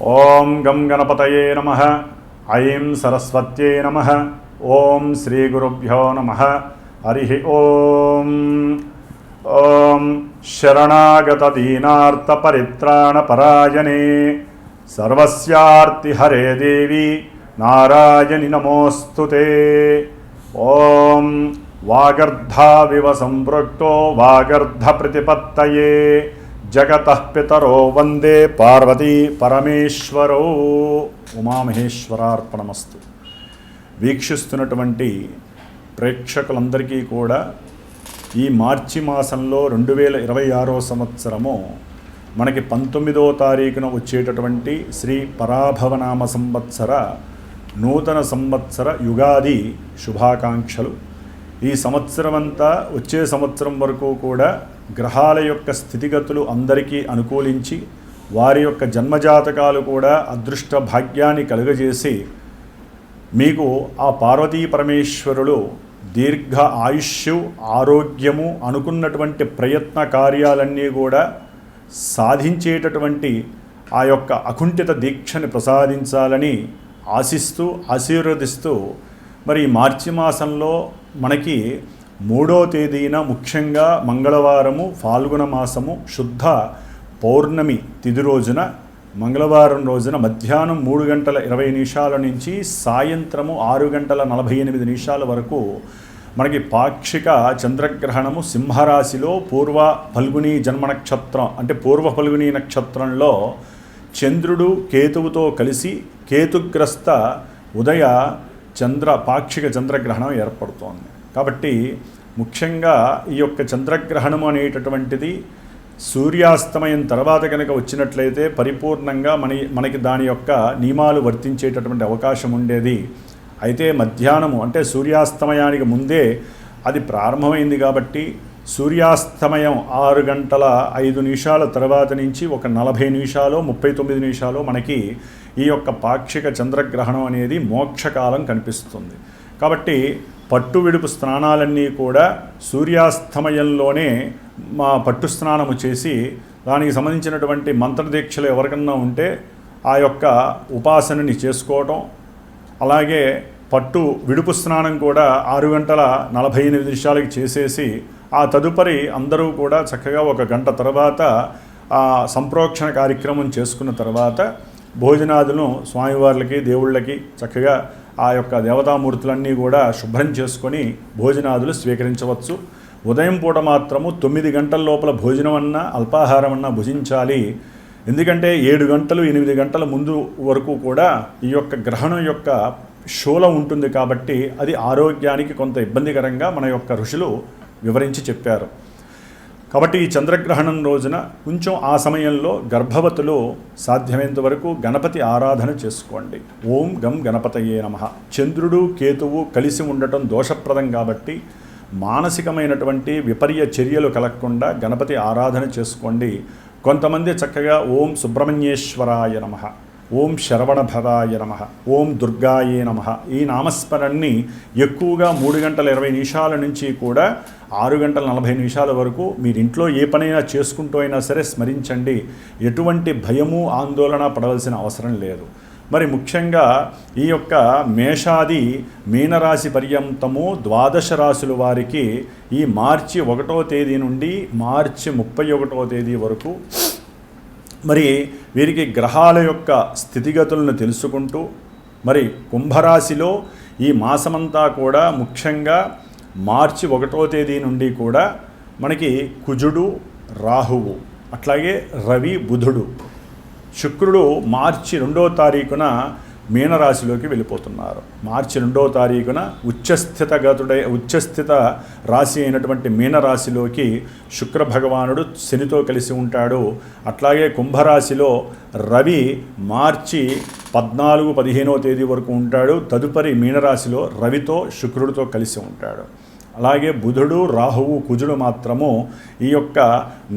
ఓం గం గణపతయే నమః. ఐం సరస్వత్యై నమః. ఓం శ్రీ గురుభ్యో నమః. హరి ఓం. ఓం శరణాగత దీనార్త పరిత్రాణ పరాయణే సర్వస్యార్తి హరే దేవి నారాయణి నమోస్తుతే. ఓం వాగర్ధావివ సంపృక్తో వాగర్ధ ప్రతిపత్తయే జగతః పితరో వందే పార్వతీ పరమేశ్వరో. ఉమామహేశ్వరార్పణమస్తు. వీక్షిస్తున్నటువంటి ప్రేక్షకులందరికీ కూడా ఈ మార్చి మాసంలో 2026 సంవత్సరము మనకి 19వ తారీఖున వచ్చేటటువంటి శ్రీ పరాభవనామ సంవత్సర నూతన సంవత్సర యుగాది శుభాకాంక్షలు. ఈ సంవత్సరం అంతా వచ్చే సంవత్సరం వరకు కూడా గ్రహాల యొక్క స్థితిగతులు అందరికీ అనుకూలించి వారి యొక్క జన్మజాతకాలు కూడా అదృష్ట భాగ్యాన్ని కలుగజేసి మీకు ఆ పార్వతీ పరమేశ్వరులు దీర్ఘ ఆయుష్యు ఆరోగ్యము అనుకున్నటువంటి ప్రయత్న కార్యాలన్నీ కూడా సాధించేటటువంటి ఆ యొక్క అకుంఠిత దీక్షని ప్రసాదించాలని ఆశిస్తూ ఆశీర్వదిస్తూ మరి మార్చి మాసంలో మనకి 3వ తేదీన ముఖ్యంగా మంగళవారము ఫాల్గుణ మాసము శుద్ధ పౌర్ణమి తిథి రోజున మంగళవారం రోజున మధ్యాహ్నం 3:20 నుంచి సాయంత్రము 6:48 వరకు మనకి పాక్షిక చంద్రగ్రహణము సింహరాశిలో పూర్వ ఫల్గుని జన్మ నక్షత్రం అంటే పూర్వ ఫల్గుని నక్షత్రంలో చంద్రుడు కేతువుతో కలిసి కేతుగ్రస్త ఉదయ పాక్షిక చంద్రగ్రహణం ఏర్పడుతోంది. కాబట్టి ముఖ్యంగా ఈ యొక్క చంద్రగ్రహణం అనేటటువంటిది సూర్యాస్తమయం తర్వాత కనుక వచ్చినట్లయితే పరిపూర్ణంగా మనకి దాని యొక్క నియమాలు వర్తించేటటువంటి అవకాశం ఉండేది. అయితే మధ్యాహ్నము అంటే సూర్యాస్తమయానికి ముందే అది ప్రారంభమైంది కాబట్టి సూర్యాస్తమయం 6:05 తర్వాత నుంచి ఒక 40 నిమిషాలు 39 నిమిషాలు మనకి ఈ యొక్క పాక్షిక చంద్రగ్రహణం అనేది మోక్షకాలం కనిపిస్తుంది. కాబట్టి పట్టు విడుపు స్నానాలన్నీ కూడా సూర్యాస్తమయంలోనే పట్టు స్నానము చేసి దానికి సంబంధించినటువంటి మంత్రదీక్షలు ఎవరికన్నా ఉంటే ఆ యొక్క ఉపాసనని చేసుకోవటం, అలాగే పట్టు విడుపు స్నానం కూడా 6:48 చేసేసి ఆ తదుపరి అందరూ కూడా చక్కగా 1 గంట తర్వాత ఆ సంప్రోక్షణ కార్యక్రమం చేసుకున్న తర్వాత భోజనాదులను స్వామివార్లకి దేవుళ్ళకి చక్కగా ఆ యొక్క దేవతామూర్తులన్నీ కూడా శుభ్రం చేసుకొని భోజనాదులు స్వీకరించవచ్చు. ఉదయం పూట మాత్రము 9 గంటల లోపల భోజనం అన్నా అల్పాహారం అన్నా భుజించాలి. ఎందుకంటే 7 గంటలు 8 గంటల ముందు వరకు కూడా ఈ యొక్క గ్రహణం యొక్క శూలం ఉంటుంది కాబట్టి అది ఆరోగ్యానికి కొంత ఇబ్బందికరంగా మన యొక్క ఋషులు వివరించి చెప్పారు. కాబట్టి ఈ చంద్రగ్రహణం రోజున కొంచెం ఆ సమయంలో గర్భవతులు సాధ్యమైనంత వరకు గణపతి ఆరాధన చేసుకోండి. ఓం గం గణపతయే నమః. చంద్రుడు కేతువు కలిసి ఉండటం దోషప్రదం కాబట్టి మానసికమైనటువంటి విపర్య చర్యలు కలగకుండా గణపతి ఆరాధన చేసుకోండి. కొంతమంది చక్కగా ఓం సుబ్రహ్మణ్యేశ్వరాయ నమః, ఓం శరవణభదాయ నమః, ఓం దుర్గాయే నమః ఈ నామస్మరణని ఎక్కువగా 3:20 నుంచి కూడా 6:40 వరకు మీరు ఇంట్లో ఏ పనైనా చేసుకుంటూ అయినా సరే స్మరించండి. ఎటువంటి భయము ఆందోళన పడవలసిన అవసరం లేదు. మరి ముఖ్యంగా ఈ యొక్క మేషాది మీనరాశి పర్యంతము 12 రాశుల వారికి ఈ మార్చి 1వ తేదీ నుండి మార్చి 31వ తేదీ వరకు మరి వీరికి గ్రహాల యొక్క స్థితిగతులను తెలుసుకుంటూ మరి కుంభరాశిలో ఈ మాసమంతా కూడా ముఖ్యంగా మార్చి 1వ తేదీ నుండి కూడా మనకి కుజుడు రాహువు అట్లాగే రవి బుధుడు శుక్రుడు మార్చి 2వ తారీఖున మీనరాశిలోకి వెళ్ళిపోతున్నారు. మార్చి 2వ తారీఖున ఉచ్చస్థిత రాశి అయినటువంటి మీనరాశిలోకి శుక్ర భగవానుడు శనితో కలిసి ఉంటాడు. అట్లాగే కుంభరాశిలో రవి మార్చి 14, 15వ తేదీ వరకు ఉంటాడు. తదుపరి మీనరాశిలో రవితో శుక్రుడితో కలిసి ఉంటాడు. అలాగే బుధుడు రాహువు కుజుడు మాత్రము ఈ యొక్క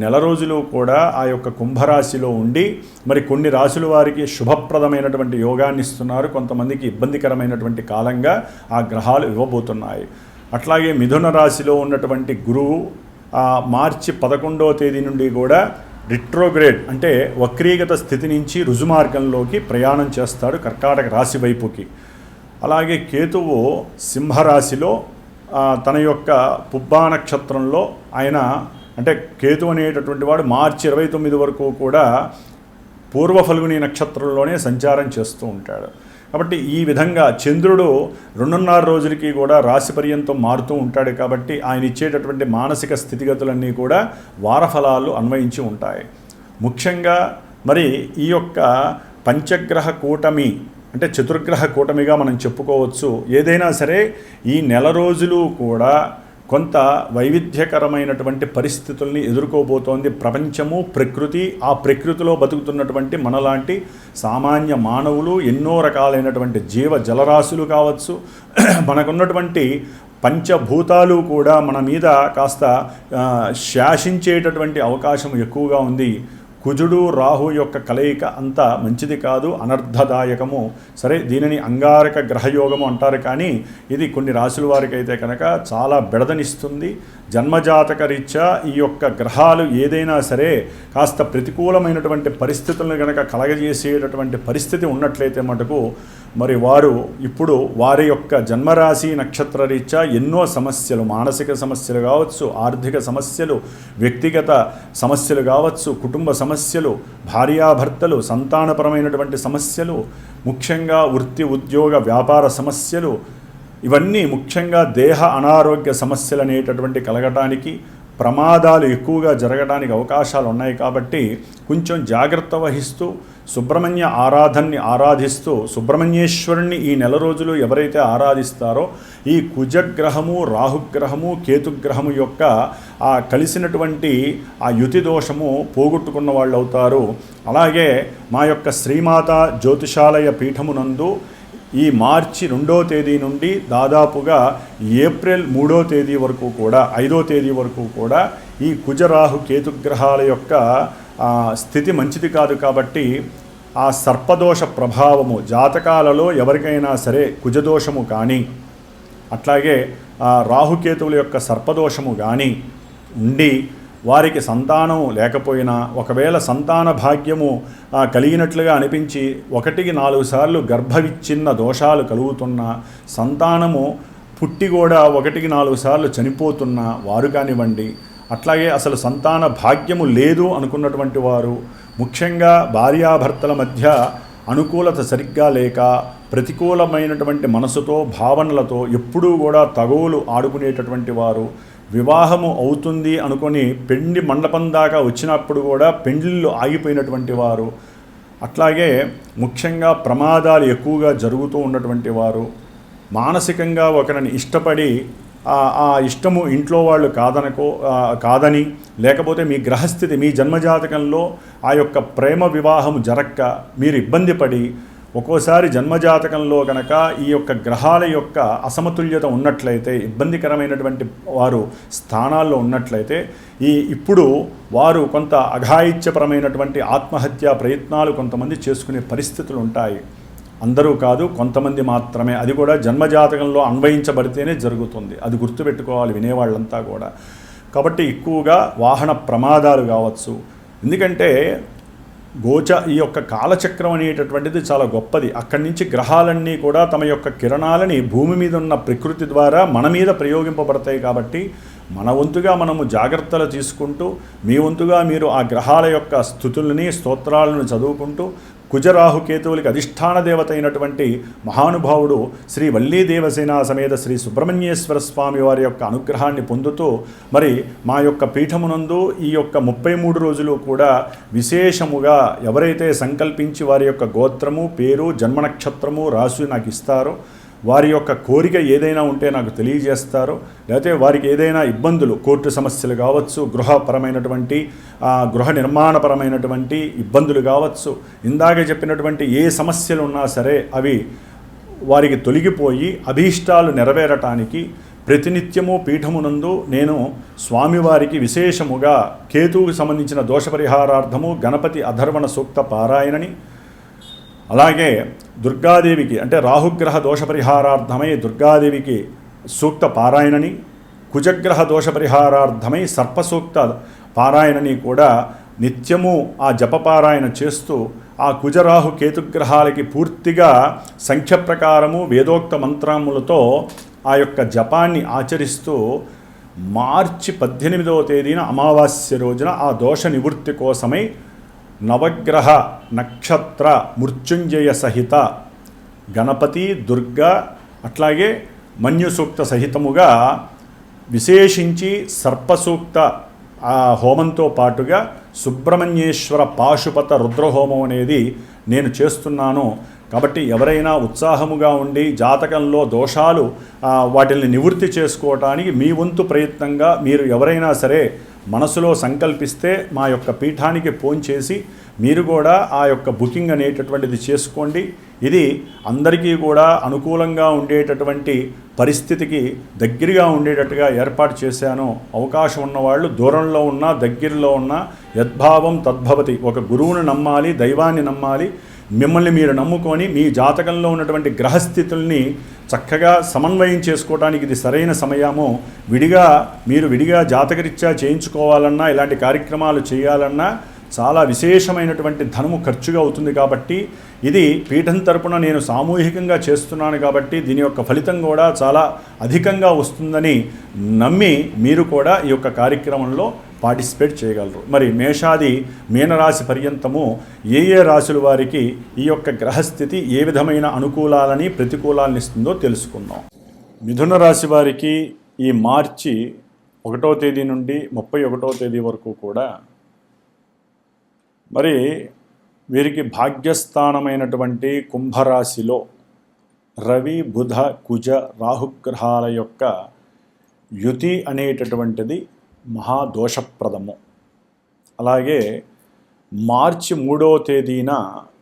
నెల రోజులు కూడా ఆ యొక్క కుంభరాశిలో ఉండి మరి కొన్ని రాశుల వారికి శుభప్రదమైనటువంటి యోగాన్ని ఇస్తున్నారు, కొంతమందికి ఇబ్బందికరమైనటువంటి కాలంగా ఆ గ్రహాలు ఇవ్వబోతున్నాయి. అట్లాగే మిథున రాశిలో ఉన్నటువంటి గురువు మార్చి 11వ తేదీ నుండి కూడా రిట్రోగ్రేడ్ అంటే వక్రీగత స్థితి నుంచి రుజుమార్గంలోకి ప్రయాణం చేస్తాడు కర్కాటక రాశి వైపుకి. అలాగే కేతువు సింహరాశిలో తన యొక్క పుబ్బా నక్షత్రంలో ఆయన అంటే కేతు అనేటటువంటి వాడు మార్చి 29 వరకు కూడా పూర్వ ఫల్గుని నక్షత్రంలోనే సంచారం చేస్తూ ఉంటాడు. కాబట్టి ఈ విధంగా చంద్రుడు 2.5 రోజులకి కూడా రాశి పర్యంతం మారుతూ ఉంటాడు. కాబట్టి ఆయన ఇచ్చేటటువంటి మానసిక స్థితిగతులన్నీ కూడా వారఫలాలు అన్వయించి ఉంటాయి. ముఖ్యంగా మరి ఈ యొక్క పంచగ్రహ కూటమి అంటే చతుర్గ్రహ కూటమిగా మనం చెప్పుకోవచ్చు. ఏదైనా సరే ఈ నెల రోజులు కూడా కొంత వైవిధ్యకరమైనటువంటి పరిస్థితుల్ని ఎదుర్కోబోతోంది ప్రపంచము, ప్రకృతి. ఆ ప్రకృతిలో బతుకుతున్నటువంటి మనలాంటి సామాన్య మానవులు, ఎన్నో రకాలైనటువంటి జీవ జలరాశులు కావచ్చు, మనకున్నటువంటి పంచభూతాలు కూడా మన మీద కాస్త శాసించేటటువంటి అవకాశం ఎక్కువగా ఉంది. కుజుడు రాహు యొక్క కలయిక అంత మంచిది కాదు, అనర్థదాయకము. సరే, దీనిని అంగారక గ్రహయోగము అంటారు, కానీ ఇది కొన్ని రాశుల వారికి అయితే కనుక చాలా బెడదనిస్తుంది. జన్మజాతక రీత్యా ఈ యొక్క గ్రహాలు ఏదైనా సరే కాస్త ప్రతికూలమైనటువంటి పరిస్థితులను కనుక కలగజేసేటటువంటి పరిస్థితి ఉన్నట్లయితే మటుకు మరి వారు ఇప్పుడు వారి యొక్క జన్మరాశి నక్షత్ర రీత్యా ఎన్నో సమస్యలు, మానసిక సమస్యలు కావచ్చు, ఆర్థిక సమస్యలు, వ్యక్తిగత సమస్యలు కావచ్చు, కుటుంబ సమస్యలు, భార్యాభర్తలు, సంతానపరమైనటువంటి సమస్యలు, ముఖ్యంగా వృత్తి ఉద్యోగ వ్యాపార సమస్యలు, ఇవన్నీ ముఖ్యంగా దేహ అనారోగ్య సమస్యలు అనేటటువంటి కలగటానికి, ప్రమాదాలు ఎక్కువగా జరగడానికి అవకాశాలు ఉన్నాయి. కాబట్టి కొంచెం జాగ్రత్త వహిస్తూ సుబ్రహ్మణ్య ఆరాధనని ఆరాధిస్తూ సుబ్రహ్మణ్యేశ్వరుణ్ణి ఈ నెల రోజులు ఎవరైతే ఆరాధిస్తారో ఈ కుజగ్రహము, రాహుగ్రహము, కేతుగ్రహము యొక్క ఆ కలిసినటువంటి ఆ యుతి దోషము పోగొట్టుకున్న వాళ్ళు అవుతారు. అలాగే మా యొక్క శ్రీమాత జ్యోతిషాలయ పీఠమునందు ఈ మార్చి 2వ తేదీ నుండి దాదాపుగా ఏప్రిల్ 3వ తేదీ వరకు కూడా 5వ తేదీ వరకు కూడా ఈ కుజరాహు కేతుగ్రహాల యొక్క స్థితి మంచిది కాదు. కాబట్టి ఆ సర్పదోష ప్రభావము జాతకాలలో ఎవరికైనా సరే కుజదోషము కానీ అట్లాగే రాహుకేతువుల యొక్క సర్పదోషము కానీ ఉండి వారికి సంతానం లేకపోయినా, ఒకవేళ సంతాన భాగ్యము కలిగినట్లుగా అనిపించి 1-4 సార్లు గర్భవిచ్ఛిన్న దోషాలు కలుగుతున్నా, సంతానము పుట్టి కూడా 1-4 సార్లు చనిపోతున్న వారు కానివ్వండి, అట్లాగే అసలు సంతాన భాగ్యము లేదు అనుకున్నటువంటి వారు, ముఖ్యంగా భార్యాభర్తల మధ్య అనుకూలత సరిగ్గా లేక ప్రతికూలమైనటువంటి మనసుతో భావనలతో ఎప్పుడూ కూడా తగవులు ఆడుకునేటటువంటి వారు, వివాహము అవుతుంది అనుకొని పెండి మండపం దాకా వచ్చినప్పుడు కూడా పెండ్లిళ్ళు ఆగిపోయినటువంటి వారు, అట్లాగే ముఖ్యంగా ప్రమాదాలు ఎక్కువగా జరుగుతూ ఉన్నటువంటి వారు, మానసికంగా ఒకరిని ఇష్టపడి ఆ ఇష్టము ఇంట్లో వాళ్ళు కాదని లేకపోతే మీ గ్రహస్థితి మీ జన్మజాతకంలో ఆ యొక్క ప్రేమ వివాహము జరక్క మీరు ఇబ్బంది పడి ఒక్కోసారి జన్మజాతకంలో కనుక ఈ యొక్క గ్రహాల యొక్క అసమతుల్యత ఉన్నట్లయితే, ఇబ్బందికరమైనటువంటి వారు స్థానాల్లో ఉన్నట్లయితే ఇప్పుడు వారు కొంత అఘాయిత్యపరమైనటువంటి ఆత్మహత్యా ప్రయత్నాలు కొంతమంది చేసుకునే పరిస్థితులు ఉంటాయి. అందరూ కాదు, కొంతమంది మాత్రమే. అది కూడా జన్మజాతకంలో అన్వయించబడితేనే జరుగుతుంది. అది గుర్తుపెట్టుకోవాలి వినేవాళ్ళంతా కూడా. కాబట్టి ఎక్కువగా వాహన ప్రమాదాలు కావచ్చు. ఎందుకంటే ఈ యొక్క కాలచక్రం అనేటటువంటిది చాలా గొప్పది. అక్కడి నుంచి గ్రహాలన్నీ కూడా తమ యొక్క కిరణాలని భూమి మీద ఉన్న ప్రకృతి ద్వారా మన మీద ప్రయోగింపబడతాయి. కాబట్టి మన వంతుగా మనము జాగ్రత్తలు తీసుకుంటూ, మీ వంతుగా మీరు ఆ గ్రహాల యొక్క స్థుతుల్ని స్తోత్రాలను చదువుకుంటూ కుజరాహుకేతువులకి అధిష్టాన దేవత అయినటువంటి మహానుభావుడు శ్రీ వల్లీ దేవసేన సమేత శ్రీ సుబ్రహ్మణ్యేశ్వర స్వామి వారి యొక్క అనుగ్రహాన్ని పొందుతూ మరి మా యొక్క పీఠమునందు ఈ యొక్క 33 రోజులు కూడా విశేషముగా ఎవరైతే సంకల్పించి వారి యొక్క గోత్రము, పేరు, జన్మనక్షత్రము రాసి నాకు ఇస్తారో, వారి యొక్క కోరిక ఏదైనా ఉంటే నాకు తెలియజేస్తారు. లేకపోతే వారికి ఏదైనా ఇబ్బందులు, కోర్టు సమస్యలు కావచ్చు, గృహపరమైనటువంటి గృహ నిర్మాణపరమైనటువంటి ఇబ్బందులు కావచ్చు, ఇందాక చెప్పినటువంటి ఏ సమస్యలు ఉన్నా సరే అవి వారికి తొలగిపోయి అభీష్టాలు నెరవేరటానికి ప్రతినిత్యము పీఠమునందు నేను స్వామివారికి విశేషముగా కేతువుకు సంబంధించిన దోషపరిహారార్థము గణపతి అధర్వణ సూక్త పారాయణని, అలాగే దుర్గాదేవికి అంటే రాహుగ్రహ దోషపరిహారార్థమై దుర్గాదేవికి సూక్త పారాయణని, కుజగ్రహ దోషపరిహారార్థమై సర్పసూక్త పారాయణని కూడా నిత్యము ఆ జపపారాయణ చేస్తూ ఆ కుజరాహు కేతుగ్రహాలకి పూర్తిగా సంఖ్య ప్రకారము వేదోక్త మంత్రములతో ఆ యొక్క జపాన్ని ఆచరిస్తూ మార్చి 18వ తేదీన అమావాస్య రోజున ఆ దోష నివృత్తి కోసమై నవగ్రహ నక్షత్ర మృత్యుంజయ సహిత గణపతి దుర్గా అట్లాగే మన్యు సూక్త సహితముగా విశేషించి సర్పసూక్త ఆ హోమంతో పాటుగా సుబ్రహ్మణ్యేశ్వర పాశుపత రుద్రహోమం అనేది నేను చేస్తున్నాను. కాబట్టి ఎవరైనా ఉత్సాహముగా ఉండి జాతకంలో దోషాలు వాటిని నివృత్తి చేసుకోవటానికి మీ వంతు ప్రయత్నంగా మీరు ఎవరైనా సరే మనసులో సంకల్పిస్తే మా యొక్క పీఠానికి ఫోన్ చేసి మీరు కూడా ఆ యొక్క బుకింగ్ అనేటటువంటిది చేసుకోండి. ఇది అందరికీ కూడా అనుకూలంగా ఉండేటటువంటి పరిస్థితికి దగ్గరగా ఉండేటట్టుగా ఏర్పాటు చేశాను. అవకాశం ఉన్నవాళ్ళు దూరంలో ఉన్నా దగ్గరలో ఉన్నా యద్భావం తద్భవతి. ఒక గురువుని నమ్మాలి, దైవాన్ని నమ్మాలి. మిమ్మల్ని మీరు నమ్ముకొని మీ జాతకంలో ఉన్నటువంటి గ్రహస్థితుల్ని చక్కగా సమన్వయం చేసుకోవడానికి ఇది సరైన సమయము. మీరు విడిగా జాతకరీత్యా చేయించుకోవాలన్నా ఇలాంటి కార్యక్రమాలు చేయాలన్నా చాలా విశేషమైనటువంటి ధనము ఖర్చుగా అవుతుంది. కాబట్టి ఇది పీఠం తరపున నేను సామూహికంగా చేస్తున్నాను కాబట్టి దీని యొక్క ఫలితం కూడా చాలా అధికంగా వస్తుందని నమ్మి మీరు కూడా ఈ యొక్క కార్యక్రమంలో పార్టిసిపేట్ చేయగలరు. మరి మేషాది మీనరాశి పర్యంతము ఏ రాశుల వారికి ఈ యొక్క గ్రహస్థితి ఏ విధమైన అనుకూలాలని ప్రతికూలాలను ఇస్తుందో తెలుసుకుందాం. మిథున రాశి వారికి ఈ మార్చి 1వ తేదీ నుండి 31వ తేదీ వరకు కూడా మరి వీరికి భాగ్యస్థానమైనటువంటి కుంభరాశిలో రవి బుధ కుజ రాహుగ్రహాల యొక్క యుతి అనేటటువంటిది మహాదోషప్రదము. అలాగే మార్చి 3వ తేదీన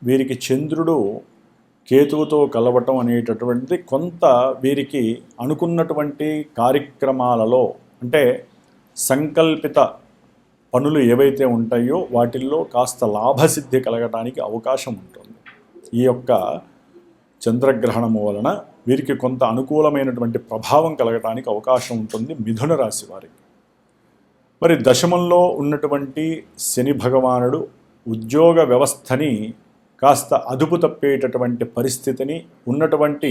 వీరికి చంద్రుడు కేతువుతో కలవటం అనేటటువంటిది కొంత వీరికి అనుకున్నటువంటి కార్యక్రమాలలో అంటే సంకల్పిత పనులు ఏవైతే ఉంటాయో వాటిల్లో కాస్త లాభసిద్ధి కలగడానికి అవకాశం ఉంటుంది. ఈ యొక్క చంద్రగ్రహణము వలన వీరికి కొంత అనుకూలమైనటువంటి ప్రభావం కలగడానికి అవకాశం ఉంటుంది మిథున రాశి వారికి. మరి దశమంలో ఉన్నటువంటి శని భగవానుడు ఉద్యోగ వ్యవస్థని కాస్త అదుపు తప్పేటటువంటి పరిస్థితిని, ఉన్నటువంటి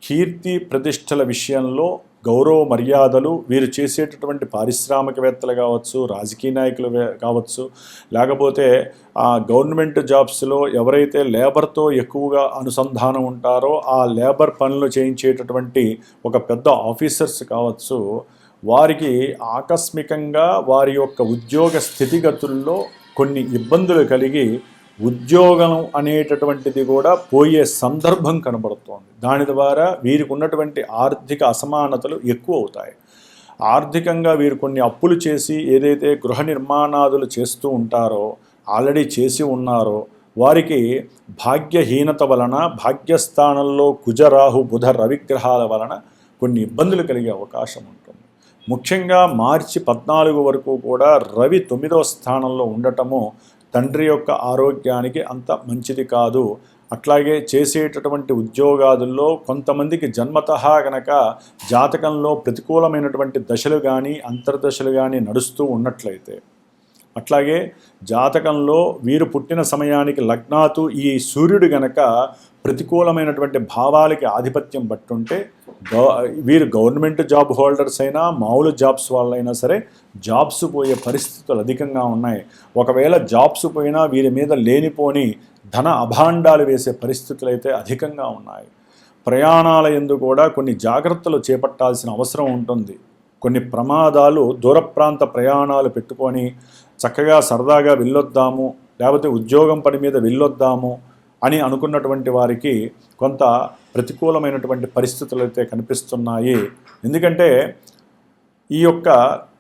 కీర్తి ప్రతిష్టల విషయంలో గౌరవ మర్యాదలు వీరు చేసేటటువంటి పారిశ్రామికవేత్తలు కావచ్చు, రాజకీయ నాయకులు కావచ్చు, లేకపోతే గవర్నమెంట్ జాబ్స్లో ఎవరైతే లేబర్తో ఎక్కువగా అనుసంధానం ఉంటారో ఆ లేబర్ పనులు చేయించేటటువంటి ఒక పెద్ద ఆఫీసర్స్ కావచ్చు, వారికి ఆకస్మికంగా వారి యొక్క ఉద్యోగ స్థితిగతుల్లో కొన్ని ఇబ్బందులు కలిగి ఉద్యోగం అనేటటువంటిది కూడా పోయే సందర్భం కనబడుతోంది. దాని ద్వారా వీరికి ఉన్నటువంటి ఆర్థిక అసమానతలు ఎక్కువ అవుతాయి. ఆర్థికంగా వీరు కొన్ని అప్పులు చేసి ఏదైతే గృహ నిర్మాణాదులు చేస్తూ ఉంటారో, ఆల్రెడీ చేసి ఉన్నారో, వారికి భాగ్యహీనత వలన భాగ్యస్థానంలో కుజరాహు బుధ రవిగ్రహాల వలన కొన్ని ఇబ్బందులు కలిగే అవకాశం ఉంటుంది. ముఖ్యంగా మార్చి 14 వరకు కూడా రవి 9వ స్థానంలో ఉండటము తండ్రి యొక్క ఆరోగ్యానికి అంత మంచిది కాదు. అట్లాగే చేసేటటువంటి ఉద్యోగాదుల్లో కొంతమందికి జన్మతః గనక జాతకంలో ప్రతికూలమైనటువంటి దశలు కానీ అంతర్దశలు కానీ నడుస్తూ ఉన్నట్లయితే, అట్లాగే జాతకంలో వీరు పుట్టిన సమయానికి లగ్నాతు ఈ సూర్యుడు గనక ప్రతికూలమైనటువంటి భావాలకి ఆధిపత్యం పట్టుంటే వీరు గవర్నమెంట్ జాబ్ హోల్డర్స్ అయినా మామూలు జాబ్స్ వాళ్ళైనా సరే జాబ్స్ పోయే పరిస్థితులు అధికంగా ఉన్నాయి. ఒకవేళ జాబ్స్ పోయినా వీరి మీద లేనిపోని ధన అభాండాలు వేసే పరిస్థితులు అయితే అధికంగా ఉన్నాయి. ప్రయాణాల యందు కూడా కొన్ని జాగ్రత్తలు చేపట్టాల్సిన అవసరం ఉంటుంది. కొన్ని ప్రమాదాలు దూర ప్రాంత ప్రయాణాలు పెట్టుకొని చక్కగా సరదాగా వెళ్ళొద్దాము, లేకపోతే ఉద్యోగం పని మీద వెళ్ళొద్దాము అని అనుకున్నటువంటి వారికి కొంత ప్రతికూలమైనటువంటి పరిస్థితులు అయితే కనిపిస్తున్నాయి. ఎందుకంటే ఈ యొక్క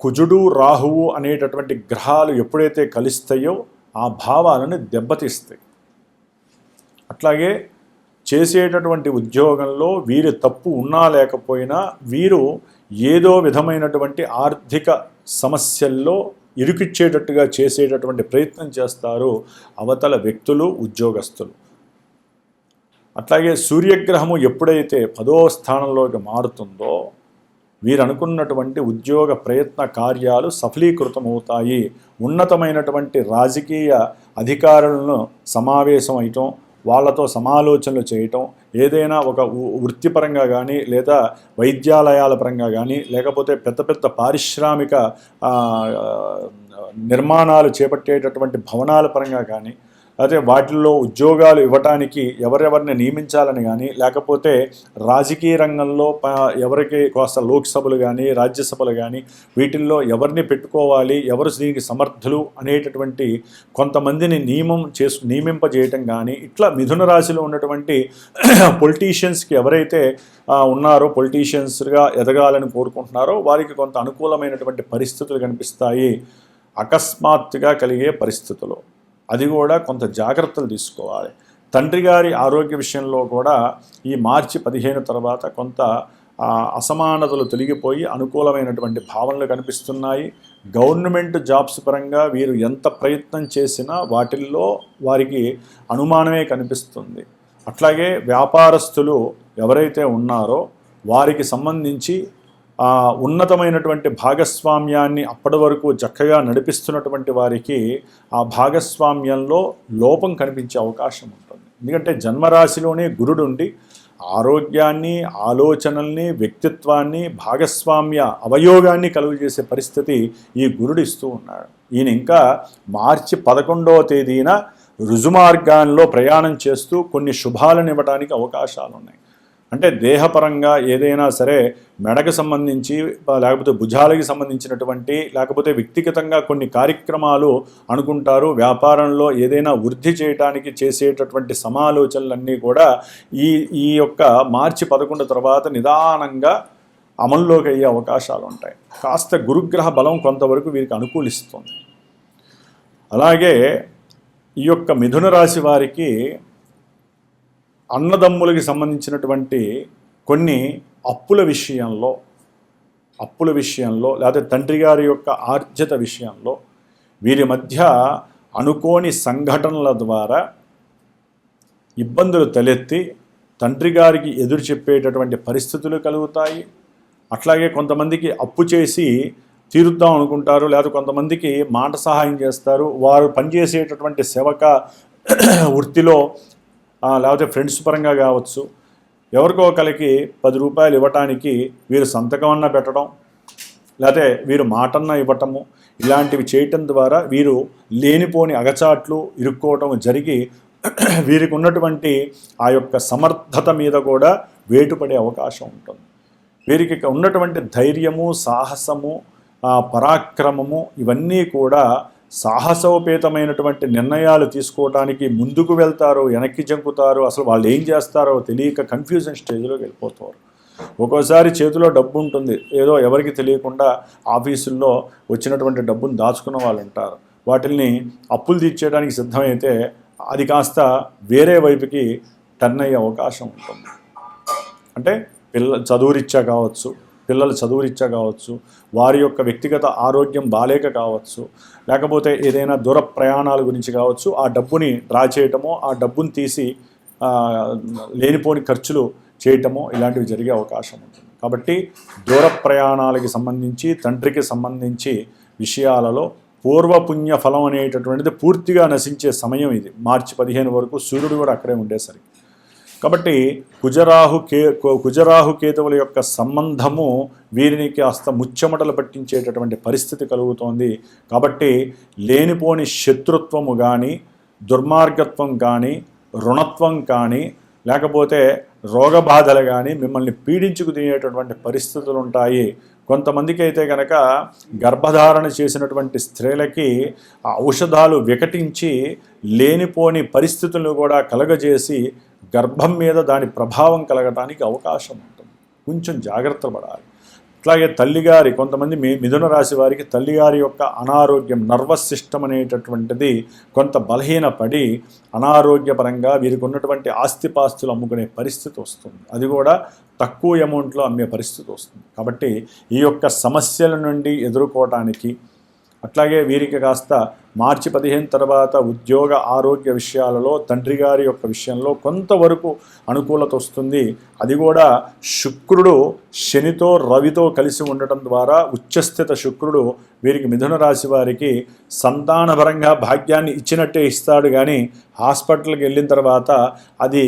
కుజుడు రాహువు అనేటటువంటి గ్రహాలు ఎప్పుడైతే కలుస్తాయో ఆ భావాలను దెబ్బతీస్తాయి. అట్లాగే చేసేటటువంటి ఉద్యోగంలో వీరి తప్పు ఉన్నా లేకపోయినా వీరు ఏదో విధమైనటువంటి ఆర్థిక సమస్యల్లో ఇరుకిచ్చేటట్టుగా చేసేటటువంటి ప్రయత్నం చేస్తారు అవతల వ్యక్తులు, ఉద్యోగస్తులు. అట్లాగే సూర్యగ్రహము ఎప్పుడైతే 10వ స్థానంలోకి మారుతుందో వీరు అనుకున్నటువంటి ఉద్యోగ ప్రయత్న కార్యాలు సఫలీకృతమవుతాయి. ఉన్నతమైనటువంటి రాజకీయ అధికారులను సమావేశం అవటం, వాళ్ళతో సమాలోచనలు చేయటం, ఏదైనా ఒక వృత్తిపరంగా కానీ లేదా వైద్యాలయాల పరంగా కానీ లేకపోతే పెద్ద పెద్ద పారిశ్రామిక నిర్మాణాలు చేపట్టేటటువంటి భవనాల పరంగా కానీ, అదే వాటిల్లో ఉద్యోగాలు ఇవ్వటానికి ఎవరెవరిని నియమించాలని కానీ, లేకపోతే రాజకీయ రంగంలో ఎవరికి కాస్త లోక్సభలు కానీ రాజ్యసభలు కానీ వీటిల్లో ఎవరిని పెట్టుకోవాలి, ఎవరు దీనికి సమర్థులు అనేటటువంటి కొంతమందిని నియమింపజేయటం కానీ, ఇట్లా మిథున రాశిలో ఉన్నటువంటి పొలిటీషియన్స్కి ఎవరైతే ఉన్నారో, పొలిటీషియన్స్గా ఎదగాలని కోరుకుంటున్నారో వారికి కొంత అనుకూలమైనటువంటి పరిస్థితులు కనిపిస్తాయి. అకస్మాత్తుగా కలిగే పరిస్థితులు, అది కూడా కొంత జాగ్రత్తలు తీసుకోవాలి. తండ్రి గారి ఆరోగ్య విషయంలో కూడా ఈ మార్చి 15 తర్వాత కొంత అసమానతలు తొలగిపోయి అనుకూలమైనటువంటి భావనలు కనిపిస్తున్నాయి. గవర్నమెంట్ జాబ్స్ పరంగా వీరు ఎంత ప్రయత్నం చేసినా వాటిల్లో వారికి అనుమానమే కనిపిస్తుంది. అట్లాగే వ్యాపారస్తులు ఎవరైతే ఉన్నారో వారికి సంబంధించి ఉన్నతమైనటువంటి భాగస్వామ్యాన్ని అప్పటి వరకు చక్కగా నడిపిస్తున్నటువంటి వారికి ఆ భాగస్వామ్యంలో లోపం కనిపించే అవకాశం ఉంటుంది. ఎందుకంటే జన్మరాశిలోనే గురుడు ఉండి ఆరోగ్యాన్ని, ఆలోచనల్ని, వ్యక్తిత్వాన్ని, భాగస్వామ్య అవయోగాన్ని కలుగజేసే పరిస్థితి ఈ గురుడు ఇస్తూ ఉన్నాడు. ఈయన ఇంకా మార్చి 11వ తేదీన రుజుమార్గాల్లో ప్రయాణం చేస్తూ కొన్ని శుభాలను ఇవ్వడానికి అవకాశాలు ఉన్నాయి. అంటే దేహపరంగా ఏదైనా సరే మెడకు సంబంధించి లేకపోతే భుజాలకి సంబంధించినటువంటి లేకపోతే వ్యక్తిగతంగా కొన్ని కార్యక్రమాలు అనుకుంటారు. వ్యాపారంలో ఏదైనా వృద్ధి చేయడానికి చేసేటటువంటి సమాలోచనలన్నీ కూడా ఈ యొక్క మార్చి 11 తర్వాత నిదానంగా అమల్లోకి అయ్యే అవకాశాలు ఉంటాయి. కాస్త గురుగ్రహ బలం కొంతవరకు వీరికి అనుకూలిస్తుంది. అలాగే ఈ యొక్క మిథున రాశి వారికి అన్నదమ్ములకి సంబంధించినటువంటి కొన్ని అప్పుల విషయంలో లేదా తండ్రి గారి యొక్క ఆర్జిత విషయంలో వీరి మధ్య అనుకోని సంఘటనల ద్వారా ఇబ్బందులు తలెత్తి తండ్రి గారికి ఎదురు చెప్పేటటువంటి పరిస్థితులు కలుగుతాయి. అట్లాగే కొంతమందికి అప్పు చేసి తీరుద్దాం అనుకుంటారు, లేదా కొంతమందికి మాట సహాయం చేస్తారు. వారు పనిచేసేటటువంటి సేవక వృత్తిలో లేకపోతే ఫ్రెండ్స్ పరంగా కావచ్చు, ఎవరికో ఒకరికి 10 రూపాయలు ఇవ్వటానికి వీరు సంతకం అన్న పెట్టడం, లేకపోతే వీరు మాటన్నా ఇవ్వటము, ఇలాంటివి చేయటం ద్వారా వీరు లేనిపోని అగచాట్లు ఇరుక్కోవటం జరిగి వీరికి ఉన్నటువంటి ఆ యొక్క సమర్థత మీద కూడా వేటుపడే అవకాశం ఉంటుంది. వీరికి ఉన్నటువంటి ధైర్యము, సాహసము, పరాక్రమము ఇవన్నీ కూడా సాహసోపేతమైనటువంటి నిర్ణయాలు తీసుకోవడానికి ముందుకు వెళ్తారు, వెనక్కి జంకుతారు. అసలు వాళ్ళు ఏం చేస్తారో తెలియక కన్ఫ్యూజన్ స్టేజ్లోకి వెళ్ళిపోతారు. ఒక్కోసారి చేతిలో డబ్బు ఉంటుంది, ఏదో ఎవరికి తెలియకుండా ఆఫీసుల్లో వచ్చినటువంటి డబ్బును దాచుకున్న వాళ్ళు ఉంటారు. వాటిల్ని అప్పులు తీర్చేయడానికి సిద్ధమైతే అది కాస్త వేరే వైపుకి టర్న్ అయ్యే అవకాశం ఉంటుంది. అంటే పిల్లలు చదువురీత్యా కావచ్చు, వారి యొక్క వ్యక్తిగత ఆరోగ్యం బాలేక కావచ్చు, లేకపోతే ఏదైనా దూర ప్రయాణాల గురించి కావచ్చు, ఆ డబ్బుని డ్రా చేయటమో, ఆ డబ్బుని తీసి లేనిపోని ఖర్చులు చేయటమో ఇలాంటివి జరిగే అవకాశం ఉంటుంది. కాబట్టి దూర ప్రయాణాలకి సంబంధించి, తండ్రికి సంబంధించి విషయాలలో పూర్వపుణ్య ఫలం అనేటటువంటిది పూర్తిగా నశించే సమయం ఇది. మార్చి 15 వరకు సూర్యుడు కూడా అక్కడే ఉండేసరికి. కాబట్టి కుజరాహు కేతువుల యొక్క సంబంధము వీరిని కాస్త ముచ్చమటలు పట్టించేటటువంటి పరిస్థితి కలుగుతోంది. కాబట్టి లేనిపోని శత్రుత్వము కానీ, దుర్మార్గత్వం కానీ, రుణత్వం కానీ, లేకపోతే రోగబాధలు కానీ మిమ్మల్ని పీడించుకు తినేటటువంటి పరిస్థితులు ఉంటాయి. కొంతమందికి అయితే కనుక గర్భధారణ చేసినటువంటి స్త్రీలకి ఔషధాలు వికటించి లేనిపోని పరిస్థితులను కూడా కలగజేసి గర్భం మీద దాని ప్రభావం కలగటానికి అవకాశం ఉంటుంది. కొంచెం జాగ్రత్తలు పడాలి. అట్లాగే తల్లిగారి కొంతమంది మిథున రాశి వారికి తల్లిగారి యొక్క అనారోగ్యం, నర్వస్ సిస్టమ్ అనేటటువంటిది కొంత బలహీనపడి అనారోగ్యపరంగా వీరికి ఉన్నటువంటి ఆస్తిపాస్తులు అమ్ముకునే పరిస్థితి వస్తుంది. అది కూడా తక్కువ అమౌంట్లో అమ్మే పరిస్థితి వస్తుంది. కాబట్టి ఈ యొక్క సమస్యల నుండి ఎదుర్కోవటానికి అట్లాగే వీరికి కాస్త మార్చి 15 తర్వాత ఉద్యోగ ఆరోగ్య విషయాలలో తండ్రి గారి యొక్క విషయంలో కొంతవరకు అనుకూలత వస్తుంది. అది కూడా శుక్రుడు శనితో రవితో కలిసి ఉండటం ద్వారా ఉచ్చస్థిత శుక్రుడు వీరికి మిథున రాశి వారికి సంతానపరంగా భాగ్యాన్ని ఇచ్చినట్టే ఇస్తాడు, కానీ హాస్పిటల్కి వెళ్ళిన తర్వాత అది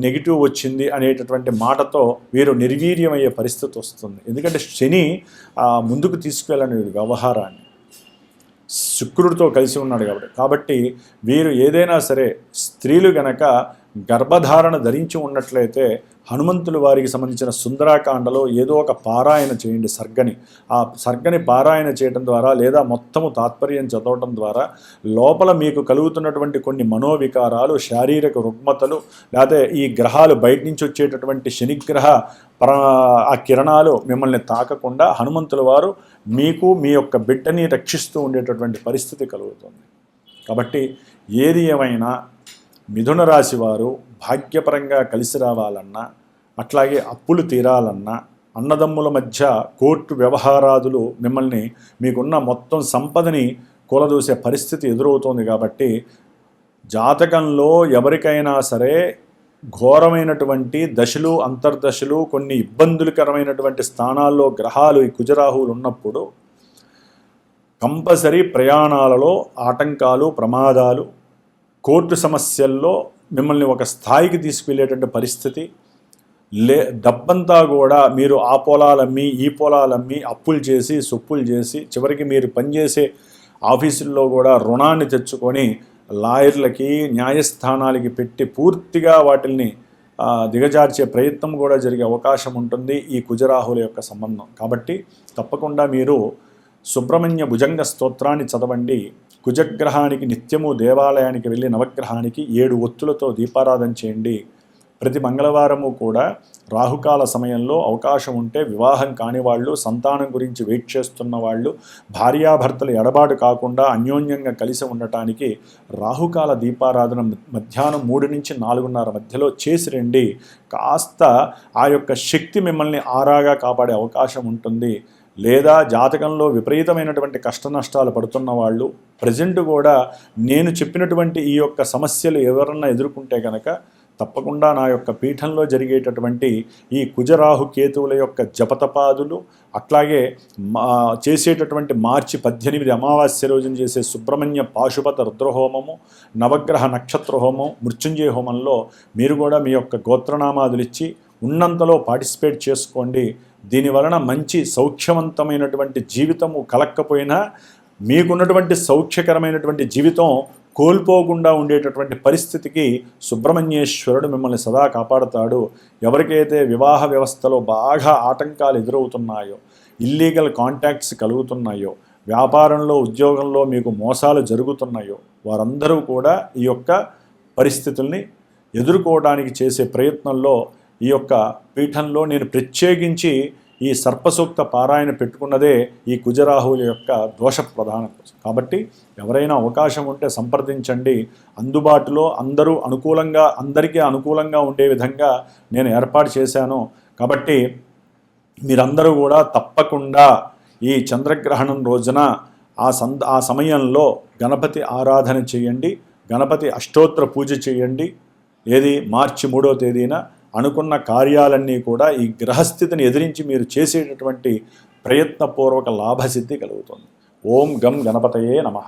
నెగిటివ్ వచ్చింది అనేటటువంటి మాటతో వీరు నిర్వీర్యమయ్యే పరిస్థితి వస్తుంది. ఎందుకంటే శని ముందుకు తీసుకెళ్ళని వ్యవహారాన్ని శుక్రుడితో కలిసి ఉన్నాడు కాబట్టి వీరు ఏదైనా సరే స్త్రీలు గనక గర్భధారణ ధరించి ఉన్నట్లయితే హనుమంతుల వారికి సంబంధించిన సుందరాకాండలో ఏదో ఒక పారాయణ చేయండి. ఆ సర్గని పారాయణ చేయడం ద్వారా లేదా మొత్తము తాత్పర్యం చదవటం ద్వారా లోపల మీకు కలుగుతున్నటువంటి కొన్ని మనోవికారాలు, శారీరక రుగ్మతలు, లేకపోతే ఈ గ్రహాలు బయట నుంచి వచ్చేటటువంటి శనిగ్రహ ఆ కిరణాలు మిమ్మల్ని తాకకుండా హనుమంతుల వారు మీకు మీ యొక్క బిడ్డని రక్షిస్తూ ఉండేటటువంటి పరిస్థితి కలుగుతుంది. కాబట్టి ఏది ఏమైనా మిథున రాశి వారు భాగ్యపరంగా కలిసి రావాలన్నా, అట్లాగే అప్పులు తీరాలన్నా, అన్నదమ్ముల మధ్య కోర్టు వ్యవహారాదులు మిమ్మల్ని మీకున్న మొత్తం సంపదని కూలదూసే పరిస్థితి ఎదురవుతోంది. కాబట్టి జాతకంలో ఎవరికైనా సరే ఘోరమైనటువంటి దశలు, అంతర్దశలు, కొన్ని ఇబ్బందులకరమైనటువంటి స్థానాల్లో గ్రహాలు ఈ కుజరాహువులు ఉన్నప్పుడు కంపల్సరీ ప్రయాణాలలో ఆటంకాలు, ప్రమాదాలు, కోర్టు సమస్యల్లో మిమ్మల్ని ఒక స్థాయికి తీసుకెళ్లేటువంటి పరిస్థితి, డబ్బంతా కూడా మీరు ఆ పొలాలమ్మి ఈ పొలాలమ్మి అప్పులు చేసి సొప్పులు చేసి చివరికి మీరు పనిచేసే ఆఫీసుల్లో కూడా రుణాన్ని తెచ్చుకొని లాయర్లకి, న్యాయస్థానాలకి పెట్టి పూర్తిగా వాటిల్ని దిగజార్చే ప్రయత్నం కూడా జరిగే అవకాశం ఉంటుంది ఈ కుజరాహుల యొక్క సంబంధం. కాబట్టి తప్పకుండా మీరు సుబ్రహ్మణ్య భుజంగ స్తోత్రాన్ని చదవండి. కుజగ్రహానికి నిత్యము దేవాలయానికి వెళ్ళి నవగ్రహానికి 7 ఒత్తులతో దీపారాధన చేయండి. ప్రతి మంగళవారము కూడా రాహుకాల సమయంలో అవకాశం ఉంటే వివాహం కాని వాళ్ళు, సంతానం గురించి వెయిట్ చేస్తున్న వాళ్ళు, భార్యాభర్తలు ఎడబాటు కాకుండా అన్యోన్యంగా కలిసి ఉండటానికి రాహుకాల దీపారాధన మధ్యాహ్నం 3 నుంచి 4:30 మధ్యలో చేసి రండి. కాస్త ఆ యొక్క శక్తి మిమ్మల్ని ఆరాగా కాపాడే అవకాశం ఉంటుంది. లేదా జాతకంలో విపరీతమైనటువంటి కష్ట నష్టాలు పడుతున్న వాళ్ళు ప్రజెంట్ కూడా నేను చెప్పినటువంటి ఈ యొక్క సమస్యలు ఎవరన్నా ఎదుర్కొంటే కనుక తప్పకుండా నా యొక్క పీఠంలో జరిగేటటువంటి ఈ కుజరాహు కేతువుల యొక్క జపతపాదులు, అట్లాగే చేసేటటువంటి మార్చి 18 అమావాస్య రోజున చేసే సుబ్రహ్మణ్య పాశుపత రుద్రహోమము, నవగ్రహ నక్షత్ర హోమం, మృత్యుంజయ హోమంలో మీరు కూడా మీ యొక్క గోత్రనామాదులు ఇచ్చి ఉన్నంతలో పార్టిసిపేట్ చేసుకోండి. దీనివలన మంచి సౌఖ్యవంతమైనటువంటి జీవితము కలక్కపోయినా మీకున్నటువంటి సౌఖ్యకరమైనటువంటి జీవితం కోల్పోకుండా ఉండేటటువంటి పరిస్థితికి సుబ్రహ్మణ్యేశ్వరుడు మిమ్మల్ని సదా కాపాడుతాడు. ఎవరికైతే వివాహ వ్యవస్థలో బాగా ఆటంకాలు ఎదురవుతున్నాయో, ఇల్లీగల్ కాంటాక్ట్స్ కలుగుతున్నాయో, వ్యాపారంలో ఉద్యోగంలో మీకు మోసాలు జరుగుతున్నాయో వారందరూ కూడా ఈ యొక్క పరిస్థితుల్ని ఎదుర్కోవడానికి చేసే ప్రయత్నంలో ఈ యొక్క పీఠంలో నేను ప్రత్యేకించి ఈ సర్పసూక్త పారాయణ పెట్టుకున్నదే ఈ కుజరాహువుల యొక్క దోష ప్రధానం కోసం. కాబట్టి ఎవరైనా అవకాశం ఉంటే సంప్రదించండి. అందుబాటులో అందరికీ అనుకూలంగా ఉండే విధంగా నేను ఏర్పాటు చేశాను. కాబట్టి మీరందరూ కూడా తప్పకుండా ఈ చంద్రగ్రహణం రోజున ఆ సమయంలో గణపతి ఆరాధన చేయండి. గణపతి అష్టోత్తర పూజ చేయండి. ఏది మార్చి 3వ తేదీన అనుకున్న కార్యాలన్నీ కూడా ఈ గ్రహస్థితిని ఎదిరించి మీరు చేసేటటువంటి ప్రయత్నపూర్వక లాభసిద్ధి కలుగుతుంది. ఓం గం గణపతయే నమః.